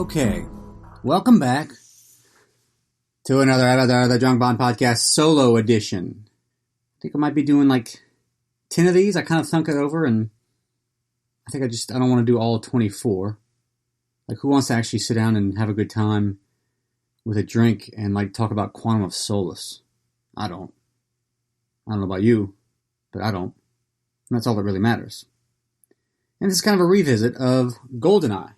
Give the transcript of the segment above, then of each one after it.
Okay, welcome back to another Drunk Bond Podcast solo edition. I think I might be doing like 10 of these. I kind of thunk it over, and I think I don't want to do all 24. Like, who wants to actually sit down and have a good time with a drink and like talk about Quantum of Solace? I don't. I don't know about you, but I don't. And that's all that really matters. And this is kind of a revisit of Goldeneye.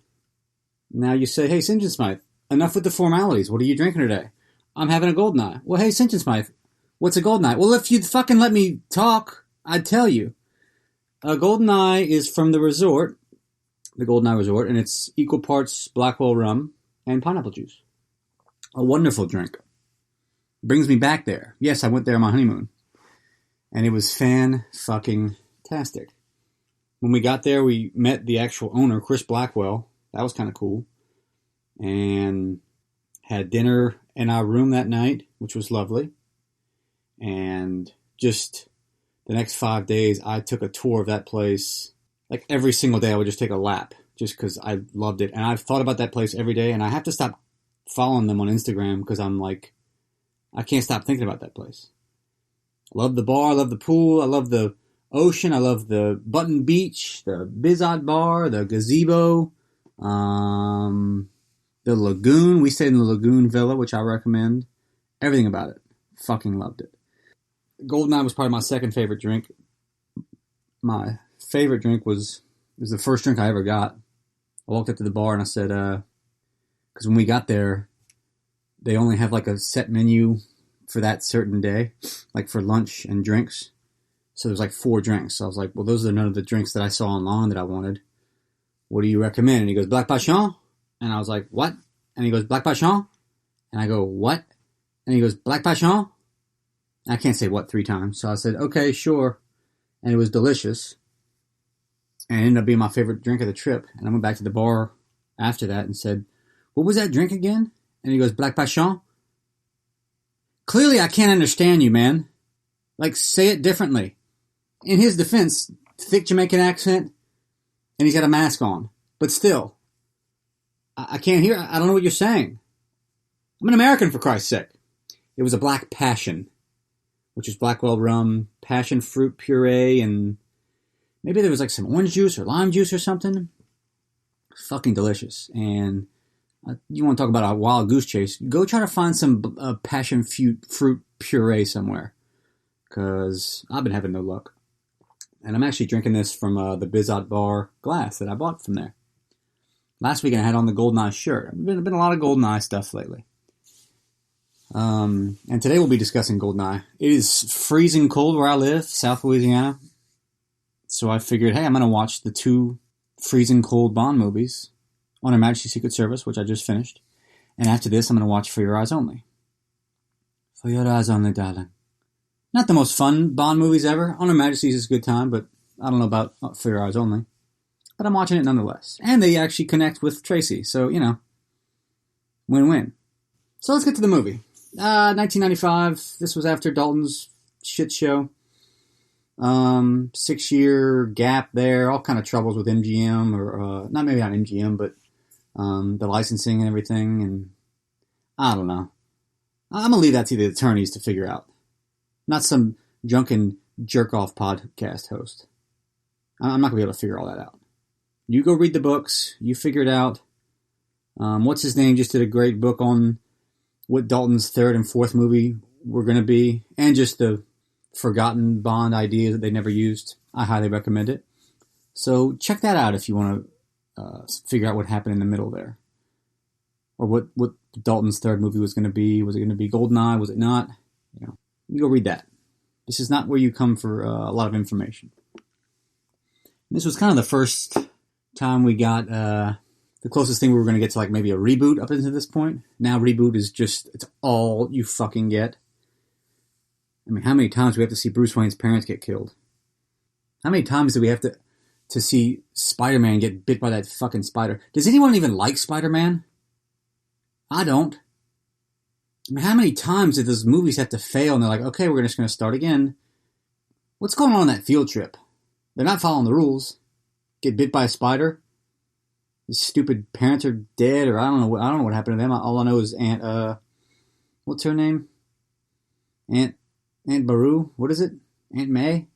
Now you say, hey, St. Smythe, enough with the formalities. What are you drinking today? I'm having a Goldeneye. Well, hey, St. Smythe, what's a Goldeneye? Well, if you'd fucking let me talk, I'd tell you. A Goldeneye is from the resort, the Goldeneye Resort, and it's equal parts Blackwell rum and pineapple juice. A wonderful drink. Brings me back there. Yes, I went there on my honeymoon. And it was fan-fucking-tastic. When we got there, we met the actual owner, Chris Blackwell. That was kind of cool. And had dinner in our room that night, which was lovely. And just the next 5 days, I took a tour of that place. Like every single day, I would just take a lap just because I loved it. And I've thought about that place every day. And I have to stop following them on Instagram because I'm like, I can't stop thinking about that place. I love the bar. I love the pool. I love the ocean. I love the Button Beach, the Bizot Bar, the gazebo. The lagoon. We stayed in the Lagoon Villa, which I recommend. Everything about it. Fucking loved it. Goldeneye was probably my second favorite drink. My favorite drink was the first drink I ever got. I walked up to the bar and I said, because when we got there, they only have like a set menu for that certain day, like for lunch and drinks. So there's like 4 drinks. So I was like, well, those are none of the drinks that I saw online that I wanted. What do you recommend? And he goes, Black Passion. And I was like, what? And he goes, Black Passion. And I go, what? And he goes, Black Passion. I can't say what 3 times. So I said, okay, sure. And it was delicious. And it ended up being my favorite drink of the trip. And I went back to the bar after that and said, what was that drink again? And he goes, Black Passion. Clearly, I can't understand you, man. Like, say it differently. In his defense, thick Jamaican accent, and he's got a mask on. But still, I can't hear. I don't know what you're saying. I'm an American, for Christ's sake. It was a Black Passion, which is Blackwell rum, passion fruit puree, and maybe there was like some orange juice or lime juice or something. Fucking delicious. And you want to talk about a wild goose chase, go try to find some passion fruit puree somewhere. Because I've been having no luck. And I'm actually drinking this from the Bizot Bar glass that I bought from there. Last weekend I had on the Goldeneye shirt. There's been a lot of Goldeneye stuff lately. And today we'll be discussing Goldeneye. It is freezing cold where I live, South Louisiana. So I figured, hey, I'm going to watch the 2 freezing cold Bond movies on Her Majesty's Secret Service, which I just finished. And after this, I'm going to watch For Your Eyes Only. For Your Eyes Only, darling. Not the most fun Bond movies ever. On Her Majesty's is a good time, but I don't know about For Your Eyes Only. But I'm watching it nonetheless. And they actually connect with Tracy, so, you know, win-win. So let's get to the movie. 1995, this was after Dalton's shit show. 6-year gap there, all kind of troubles with MGM, or, not MGM, but the licensing and everything, and I don't know. I'm going to leave that to the attorneys to figure out. Not some drunken jerk-off podcast host. I'm not going to be able to figure all that out. You go read the books. You figure it out. What's his name just did a great book on what Dalton's 3rd and 4th movie were going to be. And just the forgotten Bond idea that they never used. I highly recommend it. So check that out if you want to figure out what happened in the middle there. Or what Dalton's 3rd movie was going to be. Was it going to be Goldeneye? Was it not? You know. You go read that. This is not where you come for a lot of information. This was kind of the first time we got the closest thing we were going to get to like maybe a reboot up until this point. Now reboot is just, it's all you fucking get. I mean, how many times do we have to see Bruce Wayne's parents get killed? How many times do we have to see Spider-Man get bit by that fucking spider? Does anyone even like Spider-Man? I don't. I mean, how many times did those movies have to fail and they're like, okay, we're just going to start again? What's going on that field trip? They're not following the rules. Get bit by a spider? His stupid parents are dead, or I don't know. I don't know what happened to them. All I know is what's her name? Aunt Baru. What is it? Aunt May.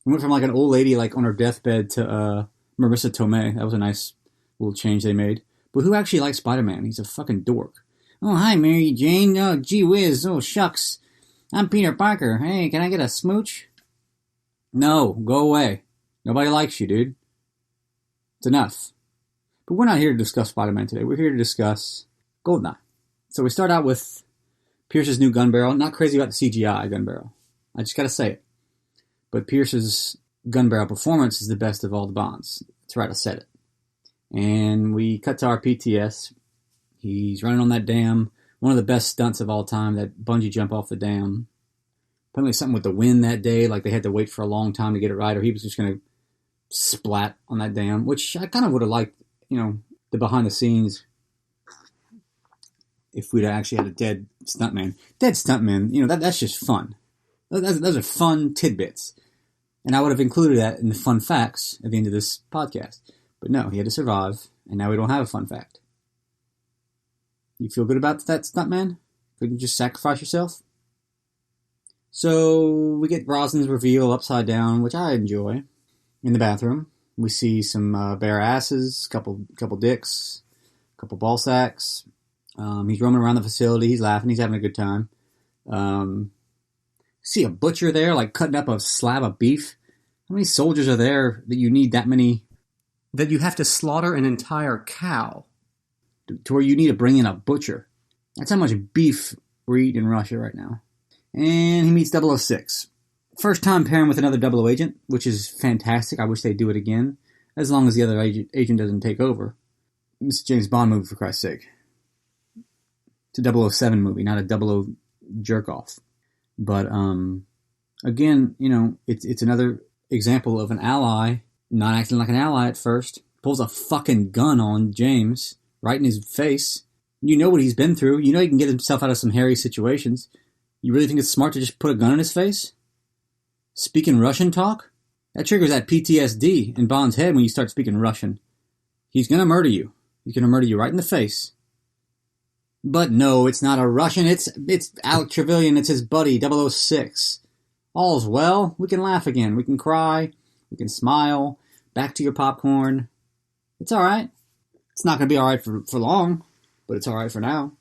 We went from like an old lady like on her deathbed to Marissa Tomei. That was a nice little change they made. But who actually likes Spider-Man? He's a fucking dork. Oh, hi, Mary Jane. Oh, gee whiz. Oh, shucks. I'm Peter Parker. Hey, can I get a smooch? No, go away. Nobody likes you, dude. It's enough. But we're not here to discuss Spider-Man today. We're here to discuss Goldeneye. So we start out with Pierce's new gun barrel. Not crazy about the CGI gun barrel. I just gotta say it. But Pierce's gun barrel performance is the best of all the Bonds. That's right, I said it. And we cut to our PTS. He's running on that dam. One of the best stunts of all time, that bungee jump off the dam. Apparently something with the wind that day, like they had to wait for a long time to get it right, or he was just going to splat on that dam, which I kind of would have liked, the behind the scenes, if we'd actually had a dead stuntman. Dead stuntman, that's just fun. Those are fun tidbits. And I would have included that in the fun facts at the end of this podcast. But no, he had to survive, and now we don't have a fun fact. You feel good about that, stuntman? Couldn't you just sacrifice yourself? So we get Brosnan's reveal upside down, which I enjoy. In the bathroom, we see some bare asses, couple dicks, couple ball sacks. He's roaming around the facility. He's laughing. He's having a good time. See a butcher there, like cutting up a slab of beef. How many soldiers are there that you need that many? That you have to slaughter an entire cow to where you need to bring in a butcher. That's how much beef we're eating in Russia right now. And he meets 006. First time pairing with another 00 agent, which is fantastic. I wish they'd do it again, as long as the other agent doesn't take over. It's a James Bond movie, for Christ's sake. It's a 007 movie, not a 00 jerk-off. But, again, it's another example of an ally not acting like an ally at first. Pulls a fucking gun on James right in his face. You know what he's been through. You know he can get himself out of some hairy situations. You really think it's smart to just put a gun in his face? Speaking Russian talk? That triggers that PTSD in Bond's head when you start speaking Russian. He's gonna murder you. He's gonna murder you right in the face. But no, it's not a Russian. It's Alec Trevelyan. It's his buddy, 006. All's well. We can laugh again. We can cry. We can smile. Back to your popcorn. It's alright. It's not going to be alright for long, but it's alright for now.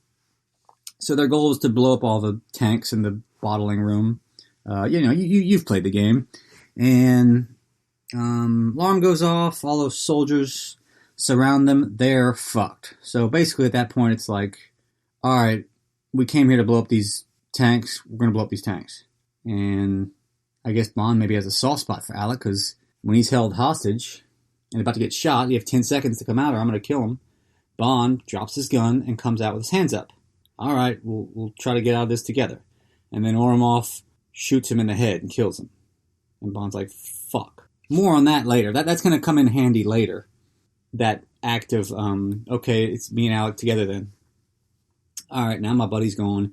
So their goal is to blow up all the tanks in the bottling room. You've played the game. And alarm goes off. All those soldiers surround them. They're fucked. So basically at that point it's like, alright, we came here to blow up these tanks. We're going to blow up these tanks. And I guess Bond maybe has a soft spot for Alec, because when he's held hostage and about to get shot, you have 10 seconds to come out or I'm going to kill him. Bond drops his gun and comes out with his hands up. All right, we'll try to get out of this together. And then Orumov shoots him in the head and kills him. And Bond's like, fuck. More on that later. That's going to come in handy later. That act of, okay, it's me and Alec together then. All right, now my buddy's gone.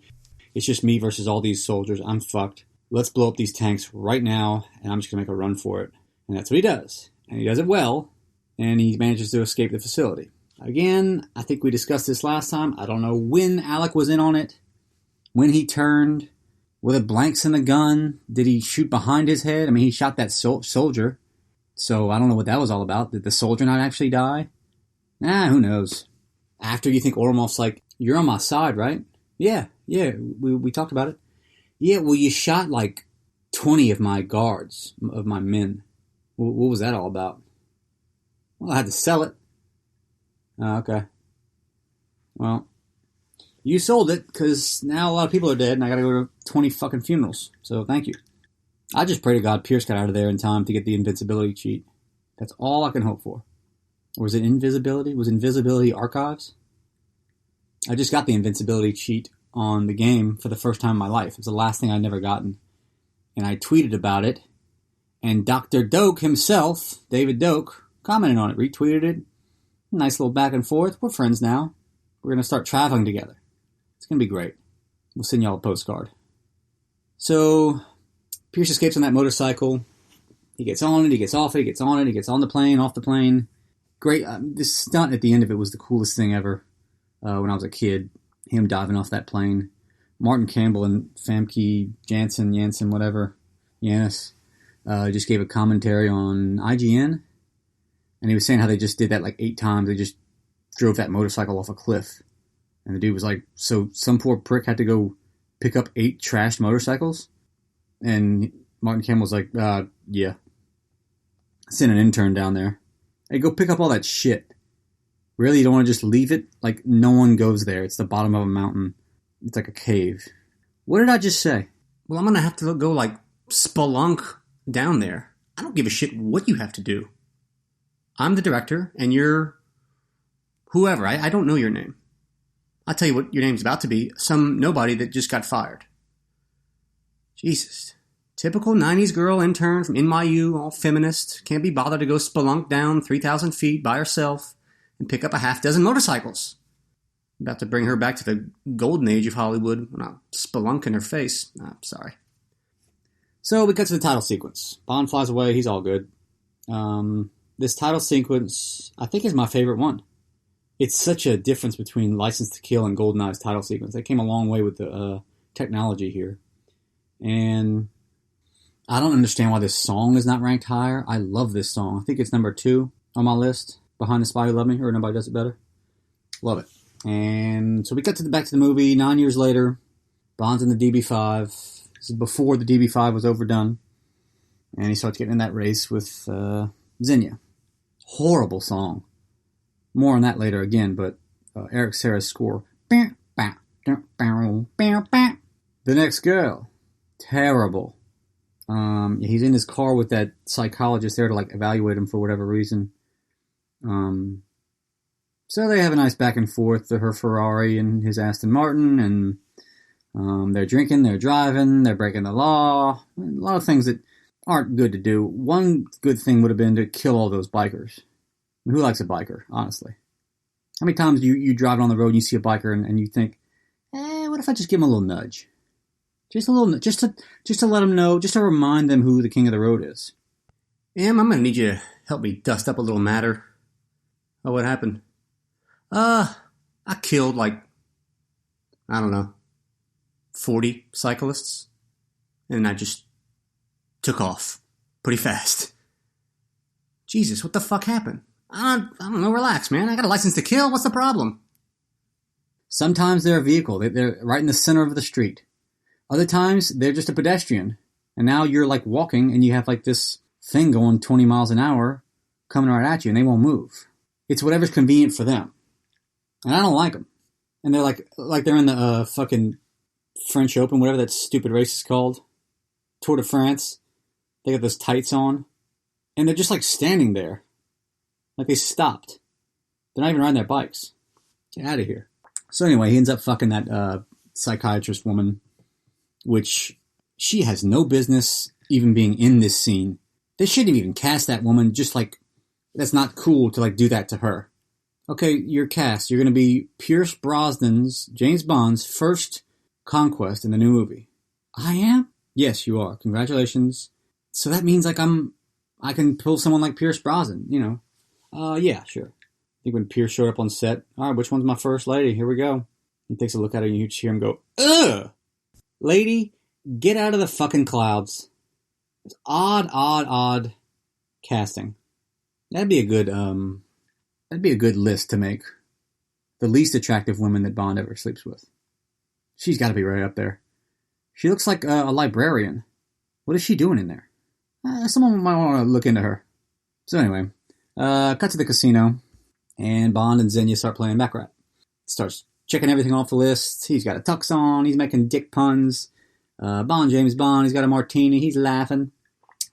It's just me versus all these soldiers. I'm fucked. Let's blow up these tanks right now, and I'm just going to make a run for it. And that's what he does. And he does it well, and he manages to escape the facility. Again, I think we discussed this last time. I don't know when Alec was in on it, when he turned. Were the blanks in the gun? Did he shoot behind his head? I mean, he shot that soldier, so I don't know what that was all about. Did the soldier not actually die? Who knows? After, you think Orumov's like, you're on my side, right? Yeah, we talked about it. Yeah, well, you shot like 20 of my guards, of my men. What was that all about? Well, I had to sell it. Okay. Well, you sold it, because now a lot of people are dead, and I gotta go to 20 fucking funerals. So, thank you. I just pray to God Pierce got out of there in time to get the invincibility cheat. That's all I can hope for. Or was it invisibility? Was invisibility archives? I just got the invincibility cheat on the game for the first time in my life. It was the last thing I'd never gotten. And I tweeted about it. And Dr. Doak himself, David Doak, commented on it, retweeted it. Nice little back and forth. We're friends now. We're going to start traveling together. It's going to be great. We'll send y'all a postcard. So, Pierce escapes on that motorcycle. He gets on it, he gets off it, he gets on it, he gets on the plane, off the plane. great. This stunt at the end of it was the coolest thing ever when I was a kid. Him diving off that plane. Martin Campbell and Famke Janssen, whatever, Yanis, just gave a commentary on IGN. And he was saying how they just did that like 8 times. They just drove that motorcycle off a cliff. And the dude was like, so some poor prick had to go pick up 8 trashed motorcycles? And Martin Campbell was like, yeah. Send an intern down there. Hey, go pick up all that shit. Really? You don't want to just leave it? Like, no one goes there. It's the bottom of a mountain. It's like a cave. What did I just say? Well, I'm going to have to go, like, spelunk down there. I don't give a shit what you have to do. I'm the director, and you're whoever. I don't know your name. I'll tell you what your name's about to be. Some nobody that just got fired. Jesus. Typical 90s girl intern from NYU, all feminist. Can't be bothered to go spelunk down 3,000 feet by herself and pick up a half dozen motorcycles. About to bring her back to the golden age of Hollywood when I spelunk in her face. Sorry. So we cut to the title sequence. Bond flies away. He's all good. This title sequence, I think, is my favorite one. It's such a difference between License to Kill and Goldeneye's title sequence. They came a long way with the technology here. And I don't understand why this song is not ranked higher. I love this song. I think it's number 2 on my list. Behind the Spy Who Loved Me, or Nobody Does It Better. Love it. And so we cut back to the movie. 9 years later, Bond's in the DB5. This is before the DB5 was overdone. And he starts getting in that race with Xenia. Horrible song. More on that later again, but Eric Serra's score. The Next Girl. Terrible. He's in his car with that psychologist there to like evaluate him for whatever reason. So they have a nice back and forth, her Ferrari and his Aston Martin, and they're drinking, they're driving, they're breaking the law. A lot of things that aren't good to do. One good thing would have been to kill all those bikers. I mean, who likes a biker, honestly? How many times you drive on the road and you see a biker and you think, what if I just give him a little nudge? Just a little, just to let them know, just to remind them who the king of the road is. Em, I'm going to need you to help me dust up a little matter. Oh, what happened? I killed, like, I don't know, 40 cyclists. And I just took off pretty fast. Jesus, what the fuck happened? I don't know, relax, man. I got a license to kill. What's the problem? Sometimes they're a vehicle. They're right in the center of the street. Other times, they're just a pedestrian. And now you're, like, walking, and you have, like, this thing going 20 miles an hour coming right at you, and they won't move. It's whatever's convenient for them. And I don't like them. And they're like they're in the fucking French Open, whatever that stupid race is called. Tour de France. They got those tights on. And they're just, like, standing there. Like, they stopped. They're not even riding their bikes. Get out of here. So anyway, he ends up fucking that psychiatrist woman, which she has no business even being in this scene. They shouldn't even cast that woman, just like, that's not cool to, like, do that to her. Okay, you're cast. You're going to be Pierce Brosnan's, James Bond's, first conquest in the new movie. I am? Yes, you are. Congratulations. So that means, like, I can pull someone like Pierce Brosnan, you know. Yeah, sure. I think when Pierce showed up on set, all right, which one's my first lady? Here we go. He takes a look at her and you hear him go, ugh! Lady, get out of the fucking clouds. It's odd casting. That'd be a good list to make. The least attractive women that Bond ever sleeps with. She's got to be right up there. She looks like a librarian. What is she doing in there? Someone might want to look into her. So anyway, cut to the casino, and Bond and Xenia start playing Baccarat. Starts checking everything off the list. He's got a tux on. He's making dick puns. James Bond, he's got a martini. He's laughing.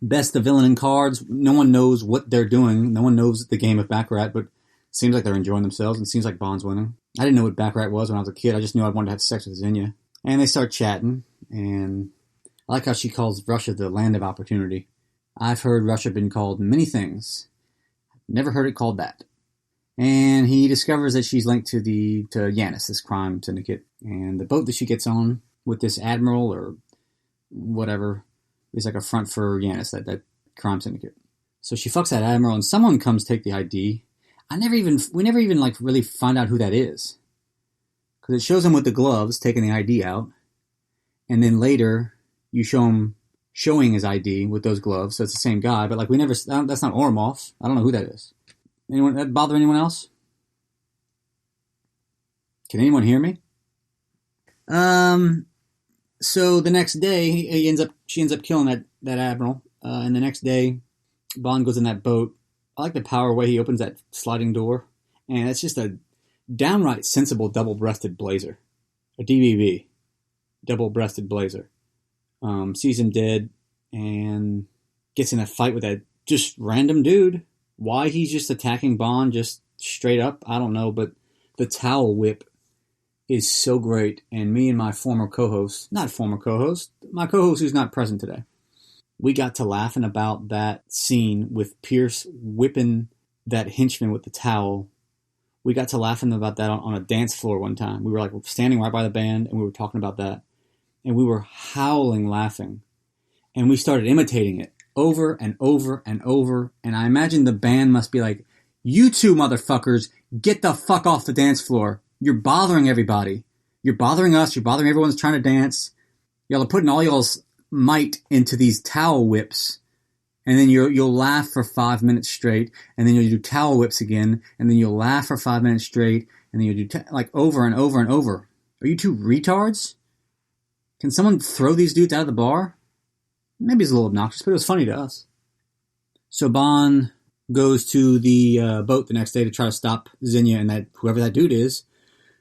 Best the villain in cards. No one knows what they're doing. No one knows the game of Baccarat, but it seems like they're enjoying themselves, and it seems like Bond's winning. I didn't know what Baccarat was when I was a kid. I just knew I wanted to have sex with Xenia. And they start chatting, and I like how she calls Russia the land of opportunity. I've heard Russia been called many things. Never heard it called that. And he discovers that she's linked to Yanis, this crime syndicate. And the boat that she gets on with this admiral or whatever is like a front for Yanis, that crime syndicate. So she fucks that admiral, and someone comes take the ID. we never even like really find out who that is. Because it shows him with the gloves, taking the ID out. And then later, you show him showing his ID with those gloves. So it's the same guy. But like that's not Ormov. I don't know who that is. Anyone, that bother anyone else? Can anyone hear me? So the next day, she ends up killing that admiral. And the next day, Bond goes in that boat. I like the power way he opens that sliding door. And it's just a downright sensible double-breasted blazer. A DBB. Double-breasted blazer. Sees him dead and gets in a fight with that just random dude. Why he's just attacking Bond just straight up, I don't know. But the towel whip is so great. And me and my my co-host who's not present today, we got to laughing about that scene with Pierce whipping that henchman with the towel. We got to laughing about that on a dance floor one time. We were like standing right by the band and we were talking about that. And we were howling laughing. And we started imitating it over and over and over. And I imagine the band must be like, you two motherfuckers, get the fuck off the dance floor. You're bothering everybody. You're bothering us. You're bothering everyone that's trying to dance. Y'all are putting all y'all's might into these towel whips. And then you'll laugh for 5 minutes straight, and then you'll do towel whips again, and then you'll laugh for 5 minutes straight, and then you'll do like over and over and over. Are you two retards? Can someone throw these dudes out of the bar? Maybe it's a little obnoxious, but it was funny to us. So Bond goes to the boat the next day to try to stop Xenia and that whoever that dude is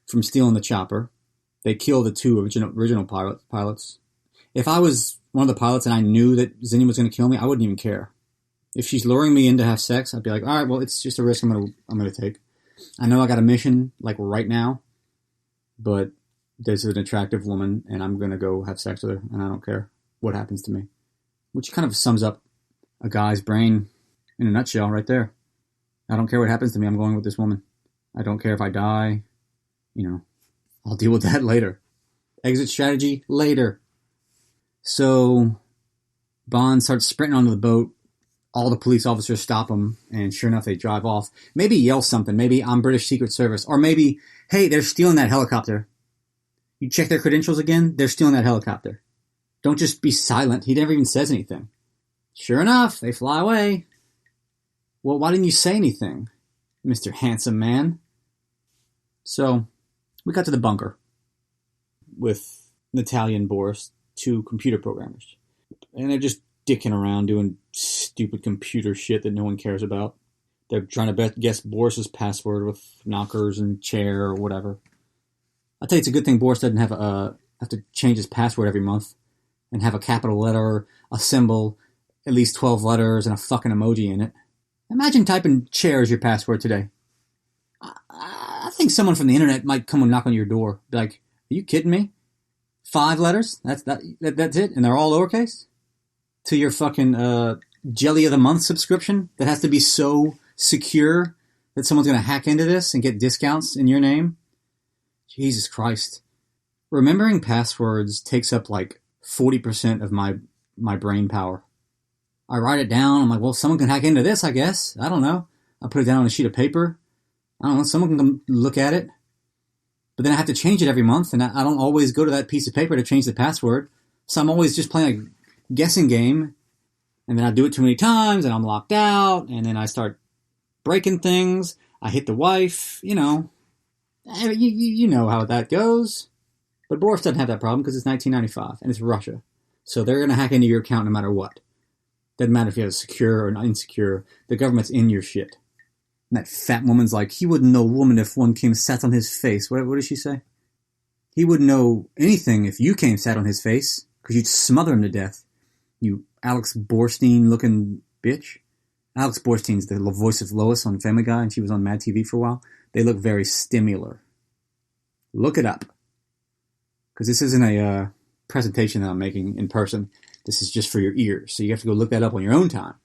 from stealing the chopper. They kill the two original pilots. If I was one of the pilots and I knew that Xenia was going to kill me, I wouldn't even care. If she's luring me in to have sex, I'd be like, all right, well, it's just a risk I'm going to take. I know I got a mission like right now, but there's an attractive woman and I'm going to go have sex with her and I don't care what happens to me. Which kind of sums up a guy's brain in a nutshell right there. I don't care what happens to me. I'm going with this woman. I don't care if I die. I'll deal with that later. Exit strategy later. So Bond starts sprinting onto the boat. All the police officers stop him, and sure enough, they drive off. Maybe yell something. Maybe I'm British Secret Service. Or maybe, hey, they're stealing that helicopter. You check their credentials again? They're stealing that helicopter. Don't just be silent. He never even says anything. Sure enough, they fly away. Well, why didn't you say anything, Mr. Handsome Man? So we got to the bunker with Natalia and Boris, two computer programmers. And they're just dicking around doing stupid computer shit that no one cares about. They're trying to guess Boris's password with knockers and chair or whatever. I'll tell you, it's a good thing Boris doesn't have to change his password every month and have a capital letter, a symbol, at least 12 letters, and a fucking emoji in it. Imagine typing chair as your password today. I think someone from the internet might come and knock on your door. Be like, are you kidding me? 5 letters? That's it? And they're all lowercase? To your fucking Jelly of the Month subscription that has to be so secure that someone's going to hack into this and get discounts in your name? Jesus Christ. Remembering passwords takes up like 40% of my brain power. I write it down. I'm like, well, someone can hack into this, I guess. I don't know. I put it down on a sheet of paper. I don't know. Someone can come look at it. But then I have to change it every month, and I don't always go to that piece of paper to change the password. So I'm always just playing a guessing game, and then I do it too many times, and I'm locked out, and then I start breaking things. I hit the wife, you know how that goes. But Boris doesn't have that problem because it's 1995, and it's Russia. So they're going to hack into your account no matter what. Doesn't matter if you have a secure or not insecure. The government's in your shit. And that fat woman's like, he wouldn't know woman if one came sat on his face. What did she say? He wouldn't know anything if you came sat on his face, because you'd smother him to death. You Alex Borstein-looking bitch. Alex Borstein's the voice of Lois on Family Guy, and she was on Mad TV for a while. They look very stimular. Look it up. Because this isn't a presentation that I'm making in person. This is just for your ears. So you have to go look that up on your own time.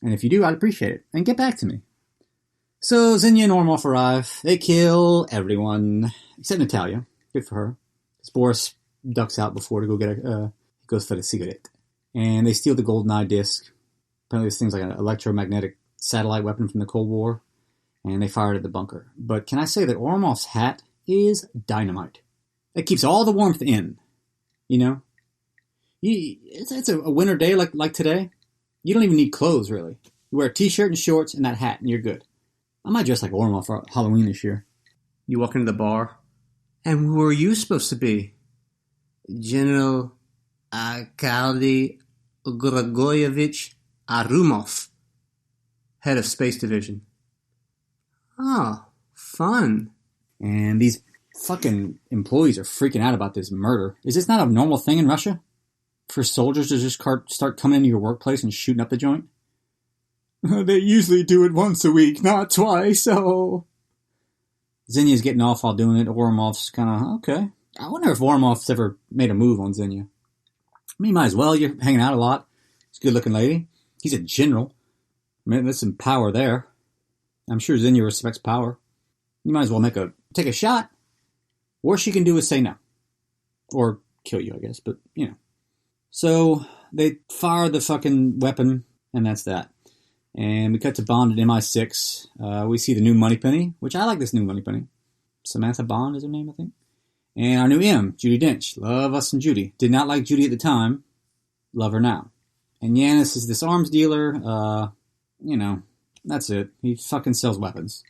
And if you do, I'd appreciate it. And get back to me. So Xenia and Ormov arrive. They kill everyone. Except Natalia. Good for her. Because Boris ducks out before to go get he goes for the cigarette. And they steal the Goldeneye disc. Apparently this thing's like an electromagnetic satellite weapon from the Cold War. and they fired at the bunker. But can I say that Orlov's hat is dynamite? It keeps all the warmth in, you know? It's a winter day like today. You don't even need clothes, really. You wear a t-shirt and shorts and that hat, and you're good. I might dress like Orlov for Halloween this year. You walk into the bar, and who are you supposed to be? General Arkady Grigorievich Arumov, head of Space Division. Oh, fun. And these fucking employees are freaking out about this murder. Is this not a normal thing in Russia? For soldiers to just start coming into your workplace and shooting up the joint? They usually do it once a week, not twice, so... Xenia's getting off while doing it. Oromov's kind of, okay. I wonder if Oromov's ever made a move on Xenia. I mean, might as well. You're hanging out a lot. She's a good-looking lady. He's a general. I mean, there's some power there. I'm sure Xenia respects power. You might as well take a shot. Worst she can do is say no. Or kill you, I guess, but, you know. So, they fire the fucking weapon, and that's that. And we cut to Bond at MI6. We see the new Moneypenny, which I like this new Moneypenny. Samantha Bond is her name, I think. And our new M, Judi Dench. Love us some Judy. Did not like Judy at the time. Love her now. And Yanis is this arms dealer. You know, that's it. He fucking sells weapons.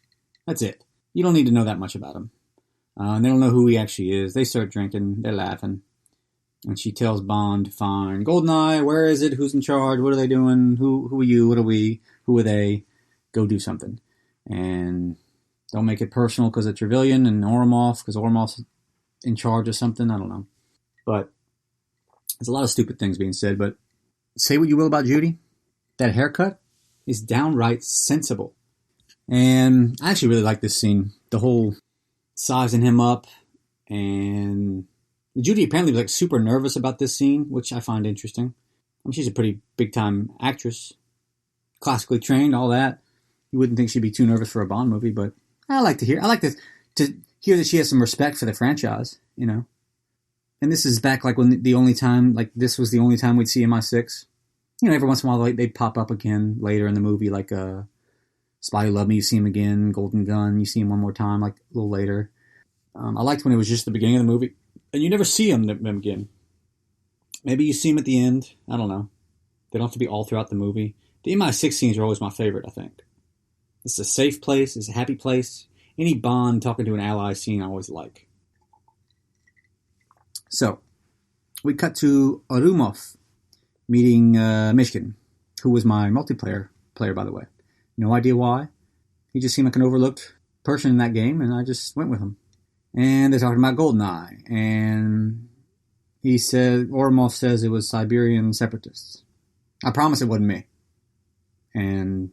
That's it. You don't need to know that much about him. And they don't know who he actually is. They start drinking. They're laughing. And she tells Bond, fine. Goldeneye, where is it? Who's in charge? What are they doing? Who are you? What are we? Who are they? Go do something. And don't make it personal because it's Trevelyan and Oromov, because Oromov's in charge of something. I don't know. But there's a lot of stupid things being said. But say what you will about Judy. That haircut is downright sensible. And I actually really like this scene. The whole sizing him up. And Judy apparently was like super nervous about this scene, which I find interesting. I mean, she's a pretty big-time actress. Classically trained, all that. You wouldn't think she'd be too nervous for a Bond movie, but I like to hear hear that she has some respect for the franchise, you know. And this is back like when this was the only time we'd see MI6. You know, every once in a while they'd pop up again later in the movie, like Spy Who Loved Me, you see him again, Golden Gun, you see him one more time, like a little later. I liked when it was just the beginning of the movie, and you never see him again. Maybe you see him at the end, I don't know. They don't have to be all throughout the movie. The MI6 scenes are always my favorite, I think. It's a safe place, it's a happy place. Any Bond talking to an ally scene I always like. So, we cut to Arumov meeting Mishkin, who was my multiplayer player, by the way. No idea why. He just seemed like an overlooked person in that game, and I just went with him. And they're talking about Goldeneye, and Oromov says it was Siberian separatists. I promise it wasn't me. And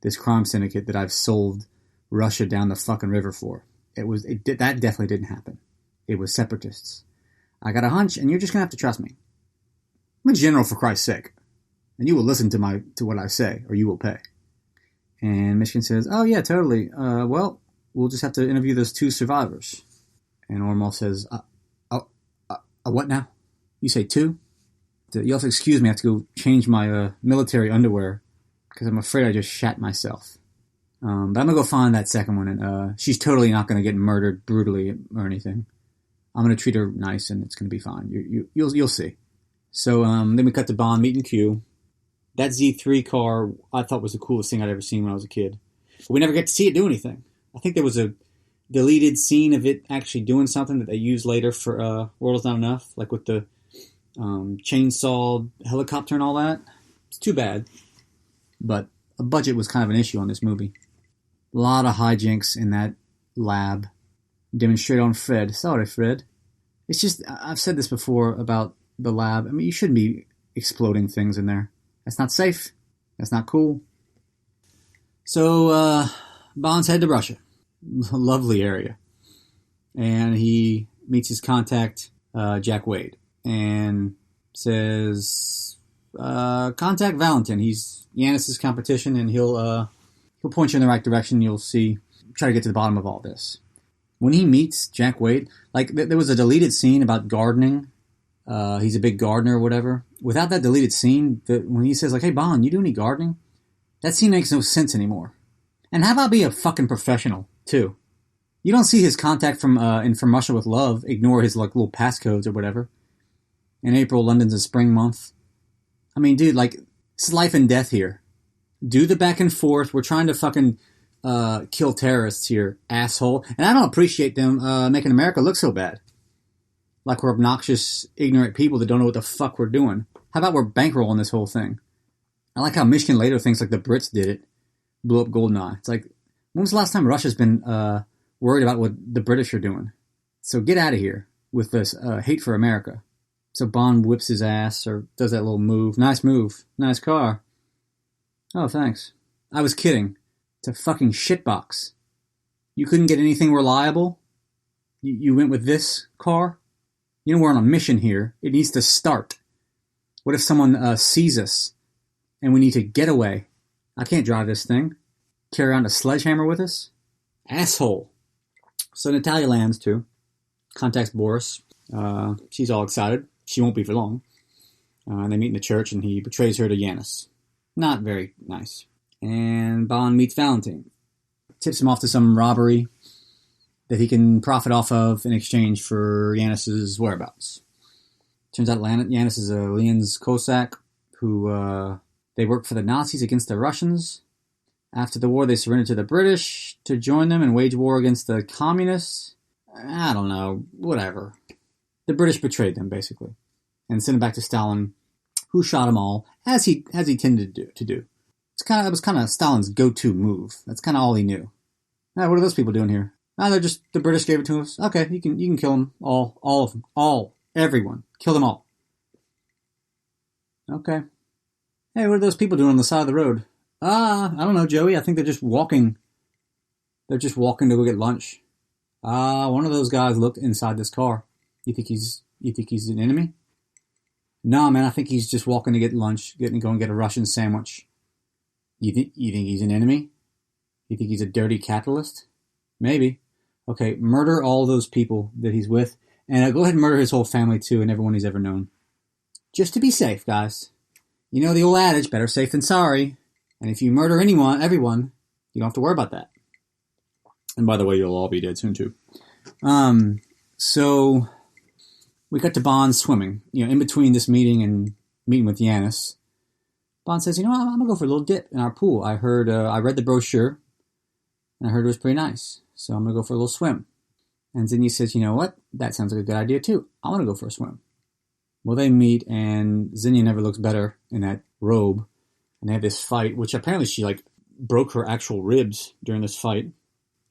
this crime syndicate that I've sold Russia down the fucking river for. That definitely didn't happen. It was separatists. I got a hunch, and you're just gonna have to trust me. I'm a general, for Christ's sake. And you will listen to what I say, or you will pay. And Michigan says, oh yeah, totally. Well, we'll just have to interview those 2 survivors. And Ormol says, what now? You say 2? You'll have to excuse me, I have to go change my military underwear, because I'm afraid I just shat myself. But I'm going to go find that second one, and she's totally not going to get murdered brutally or anything. I'm going to treat her nice, and it's going to be fine. You'll see. So then we cut to Bond meeting Q. That Z3 car I thought was the coolest thing I'd ever seen when I was a kid. But we never get to see it do anything. I think there was a deleted scene of it actually doing something that they used later for World Is Not Enough, like with the chainsaw helicopter and all that. It's too bad. But a budget was kind of an issue on this movie. A lot of hijinks in that lab. Demonstrate on Fred. Sorry, Fred. It's just, I've said this before about the lab. I mean, you shouldn't be exploding things in there. That's not safe. That's not cool. So, Bond's head to Russia. Lovely area. And he meets his contact, Jack Wade. And says, contact Valentin. He's Yanis's competition, and he'll point you in the right direction. You'll see, try to get to the bottom of all this. When he meets Jack Wade, like, there was a deleted scene about gardening. He's a big gardener or whatever. Without that deleted scene, when he says, like, hey, Bond, you do any gardening? That scene makes no sense anymore. And how about be a fucking professional, too? You don't see his contact from Russia with Love ignore his like little passcodes or whatever. In April, London's a spring month. I mean, dude, like, it's life and death here. Do the back and forth. We're trying to fucking kill terrorists here, asshole. And I don't appreciate them making America look so bad. Like we're obnoxious, ignorant people that don't know what the fuck we're doing. How about we're bankrolling this whole thing? I like how Michigan later thinks like the Brits did it. Blew up Goldeneye. It's like, when was the last time Russia's been worried about what the British are doing? So get out of here with this hate for America. So Bond whips his ass or does that little move. Nice move. Nice car. Oh, thanks. I was kidding. It's a fucking shitbox. You couldn't get anything reliable? You went with this car? You know we're on a mission here. It needs to start. What if someone sees us and we need to get away? I can't drive this thing. Carry around a sledgehammer with us? Asshole. So Natalia lands too. Contacts Boris. She's all excited. She won't be for long. They meet in the church and he betrays her to Yanis. Not very nice. And Bond meets Valentine. Tips him off to some robbery that he can profit off of in exchange for Yanis's whereabouts. Turns out Yanis is a Leon's Cossack who they work for the Nazis against the Russians. After the war, they surrendered to the British to join them and wage war against the communists. I don't know, whatever. The British betrayed them, basically, and sent them back to Stalin, who shot them all, as he tended to do. It was kind of Stalin's go-to move. That's kind of all he knew. What are those people doing here? They're just, the British gave it to us. Okay, you can kill them all of them, everyone, kill them all. Okay. Hey, what are those people doing on the side of the road? I don't know, Joey. I think they're just walking. They're just walking to go get lunch. One of those guys looked inside this car. You think he's an enemy? Nah, man, I think he's just walking to get lunch, go and get a Russian sandwich. You think he's an enemy? You think he's a dirty capitalist? Maybe. Okay, murder all those people that he's with, and go ahead and murder his whole family too, and everyone he's ever known. Just to be safe, guys. You know the old adage, better safe than sorry. And if you murder everyone, you don't have to worry about that. And by the way, you'll all be dead soon too. So we got to Bond swimming. In between this meeting and meeting with Yanis, Bond says, I'm gonna go for a little dip in our pool. I read the brochure, and I heard it was pretty nice. So I'm gonna go for a little swim. And Xenia says, you know what? That sounds like a good idea too. I want to go for a swim. Well, they meet, and Xenia never looks better in that robe. And they have this fight, which apparently she, broke her actual ribs during this fight.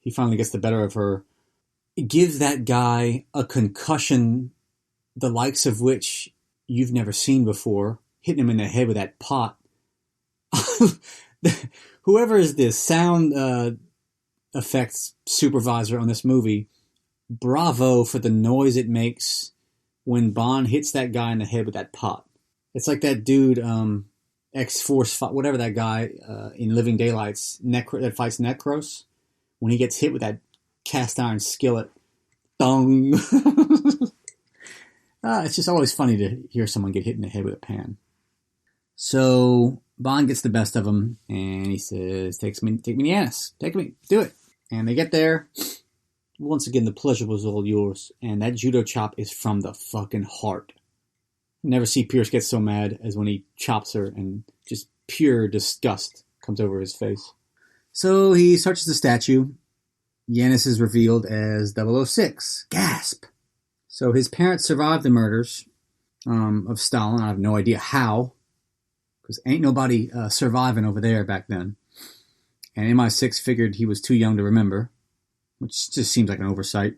He finally gets the better of her. Give that guy a concussion, the likes of which you've never seen before, hitting him in the head with that pot. Whoever is the sound effects supervisor on this movie, bravo for the noise it makes when Bond hits that guy in the head with that pot. It's like that dude, X-Force, whatever that guy in Living Daylights that fights Necros, when he gets hit with that cast iron skillet. Dong! It's just always funny to hear someone get hit in the head with a pan. So Bond gets the best of him, and he says, take me to Yanis. Take me. Do it. And they get there. Once again, the pleasure was all yours. And that judo chop is from the fucking heart. Never see Pierce get so mad as when he chops her, and just pure disgust comes over his face. So he searches the statue. Yanis is revealed as 006. Gasp! So his parents survived the murders of Stalin. I have no idea how, because ain't nobody surviving over there back then. And MI6 figured he was too young to remember, which just seems like an oversight.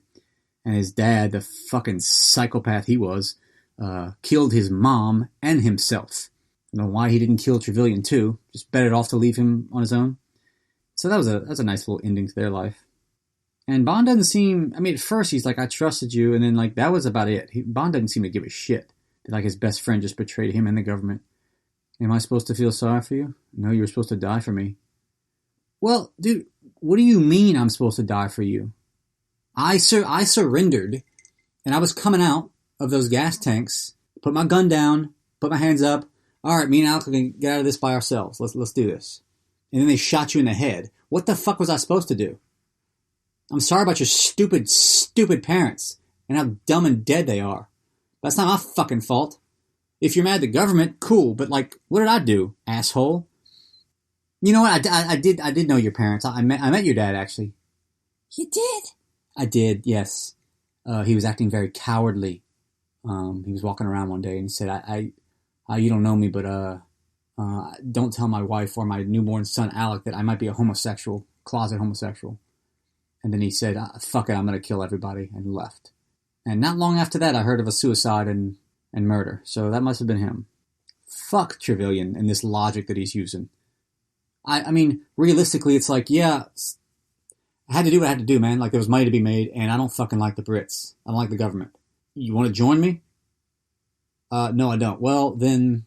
And his dad, the fucking psychopath he was, killed his mom and himself. I don't know why he didn't kill Trevelyan too. Just bet it off to leave him on his own. So that's a nice little ending to their life. And Bond doesn't seem... at first he's like, I trusted you, and then, that was about it. Bond doesn't seem to give a shit that, his best friend just betrayed him and the government. Am I supposed to feel sorry for you? No, you were supposed to die for me. Well, dude, what do you mean I'm supposed to die for you? I surrendered, and I was coming out of those gas tanks, put my gun down, put my hands up. All right, me and Al can get out of this by ourselves. Let's do this. and then they shot you in the head. What the fuck was I supposed to do? I'm sorry about your stupid, stupid parents and how dumb and dead they are. That's not my fucking fault. If you're mad at the government, cool, but like, what did I do, asshole? You know what? I did know your parents. I met your dad, actually. You did? I did, yes. He was acting very cowardly. He was walking around one day and he said, you don't know me, but don't tell my wife or my newborn son, Alec, that I might be a homosexual, closet homosexual. And then he said, fuck it, I'm going to kill everybody, and left. And not long after that, I heard of a suicide and murder. So that must have been him. Fuck Trevelyan and this logic that he's using. I mean, realistically, it's like, yeah, I had to do what I had to do, man. Like, there was money to be made, and I don't fucking like the Brits. I don't like the government. You want to join me? No, I don't. Well, then,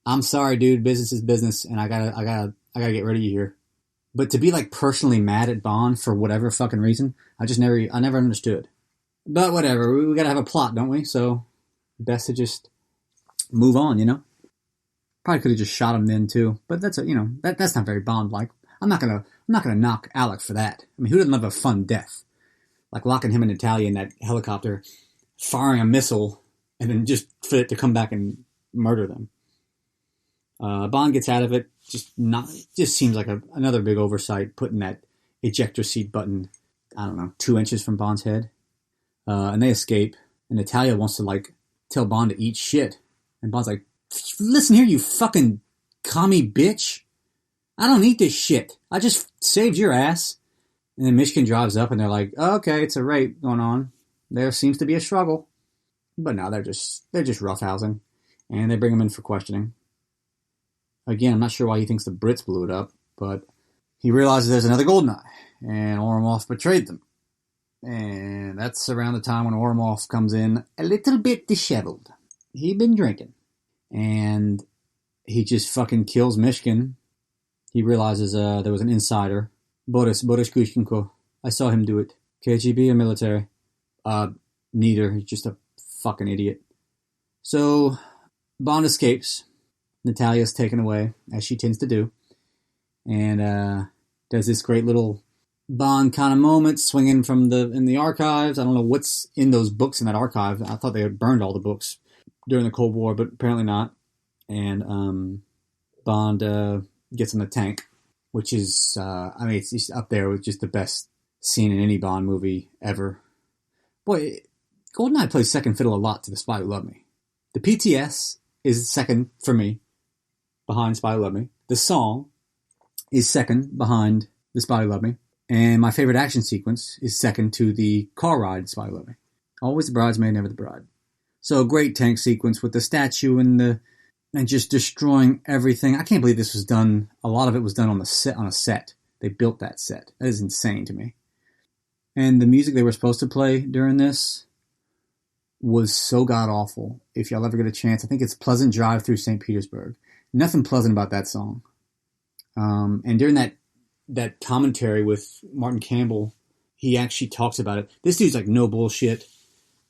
I'm sorry, dude. Business is business, and I gotta get rid of you here. But to be like personally mad at Bond for whatever fucking reason, I never understood. But whatever, we gotta have a plot, don't we? So best to just move on, you know. Probably could have just shot him then too, but that's that's not very Bond-like. I'm not gonna knock Alec for that. I mean, who doesn't love a fun death? Like locking him and Natalia in that helicopter, firing a missile, and then just for it to come back and murder them. Bond gets out of it. Just seems like another big oversight, putting that ejector seat button, I don't know, 2 inches from Bond's head. And they escape. And Natalia wants to like tell Bond to eat shit. And Bond's like, listen here, you fucking commie bitch. I don't eat this shit. I just saved your ass. And then Michigan drives up and they're like, oh, okay, it's a rape going on. There seems to be a struggle. But no, they're just roughhousing. And they bring him in for questioning. Again, I'm not sure why he thinks the Brits blew it up, but he realizes there's another Goldeneye, and Orumov betrayed them. And that's around the time when Orumov comes in a little bit disheveled. He'd been drinking, and he just fucking kills Mishkin. He realizes there was an insider, Boris Kushchenko. I saw him do it. KGB or military? Neither. He's just a fucking idiot. So, Bond escapes. Natalia's taken away, as she tends to do, and does this great little Bond kind of moment, swinging from in the archives. I don't know what's in those books in that archive. I thought they had burned all the books during the Cold War, but apparently not. And Bond gets in the tank, which is, it's just up there with just the best scene in any Bond movie ever. Boy, GoldenEye plays second fiddle a lot to The Spy Who Loved Me. The PTS is second for me, behind Spy Who Loved Me. The song is second behind The Spy Who Loved Me. And my favorite action sequence is second to the car ride Spy Who Loved Me. Always the bridesmaid, never the bride. So a great tank sequence with the statue and just destroying everything. I can't believe this was done. A lot of it was done on a set. They built that set. That is insane to me. And the music they were supposed to play during this was so god-awful. If y'all ever get a chance, I think it's Pleasant Drive Through St. Petersburg. Nothing pleasant about that song. And during that commentary with Martin Campbell, he actually talks about it. This dude's like no bullshit.